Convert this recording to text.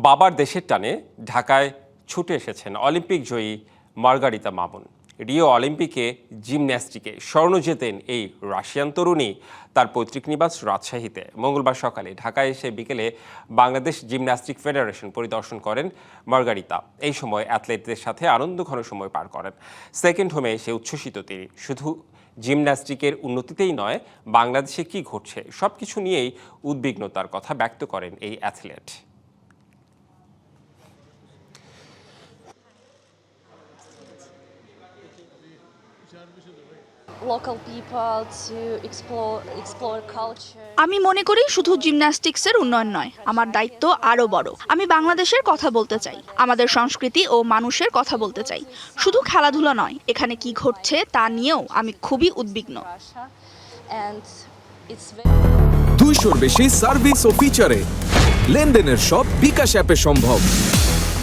বাবার দেশের টানে ঢাকায় ছুটে এসেছেন অলিম্পিক জয়ী মার্গারিতা মামুন। রিও অলিম্পিকে জিমন্যাস্টিকে স্বর্ণ জেতেন এই রাশিয়ান তরুণী তার পৈতৃক নিবাস রাজশাহীতে। মঙ্গলবার সকালে ঢাকায় এসে বিকেলে বাংলাদেশ জিমন্যাস্টিক ফেডারেশন পরিদর্শন করেন মার্গারিতা। এই সময় অ্যাথলেটদের সাথে আনন্দঘন সময় পার করেন। সেকেন্ড হোমে এসে উচ্ছ্বসিত তিনি। শুধু জিমন্যাস্টিকের উন্নতিতেই নয়, বাংলাদেশে কি ঘটছে সবকিছু নিয়েই উদ্বিগ্নতার কথা ব্যক্ত করেন এই অ্যাথলেট। আমি মনে করি শুধু জিমন্যাস্টিক্সের উন্নয়ন নয়, আমার দায়িত্ব আরও বড়। আমি বাংলাদেশের কথা বলতে চাই, আমাদের সংস্কৃতি ও মানুষের কথা বলতে চাই। শুধু খেলাধুলা নয়, এখানে কি ঘটছে তা নিয়েও আমি খুবই উদ্বিগ্ন। 200-র বেশি সার্ভিস ও ফিচারে লেনদেনের সব বিকাশ অ্যাপে সম্ভব।